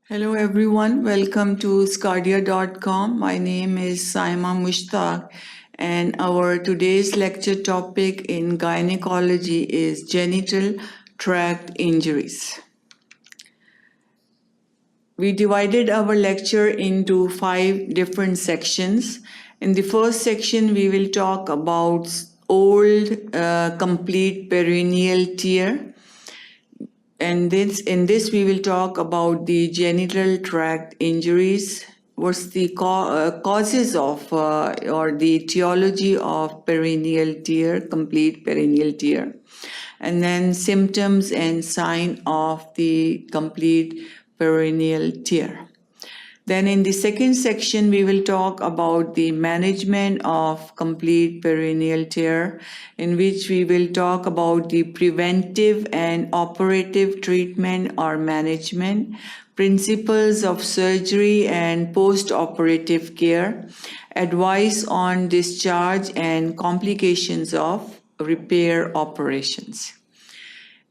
Hello everyone, welcome to sqadia.com. My name is Saima Mushtaq and our today's lecture topic in gynecology is genital tract injuries. We divided our lecture into 5 different sections. In the first section, we will talk about old complete perineal tear. And in this we will talk about the genital tract injuries, what's the causes of or the etiology of perineal tear, complete perineal tear, and then symptoms and sign of the complete perineal tear. Then in the second section, we will talk about the management of complete perineal tear, in which we will talk about the preventive and operative treatment or management, principles of surgery and post-operative care, advice on discharge and complications of repair operations.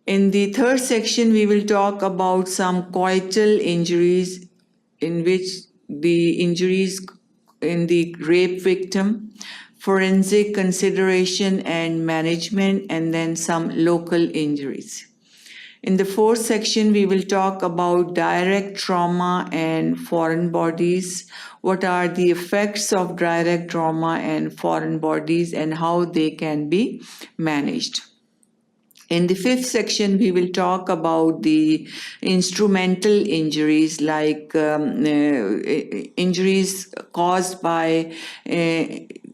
In the third section, we will talk about some coital injuries, in which the injuries in the rape victim, forensic consideration and management, and then some local injuries. In the fourth section, we will talk about direct trauma and foreign bodies. What are the effects of direct trauma and foreign bodies and how they can be managed. In the fifth section, we will talk about the instrumental injuries, like injuries caused by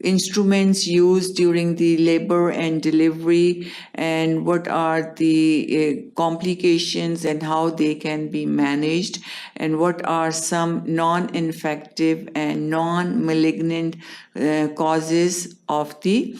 instruments used during the labor and delivery, and what are the complications and how they can be managed, and what are some non-infective and non-malignant causes of the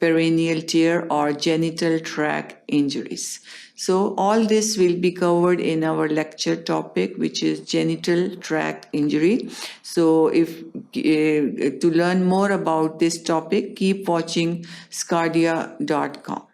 perineal tear or genital tract injuries. So all this will be covered in our lecture topic, which is genital tract injury. So if to learn more about this topic, keep watching sqadia.com.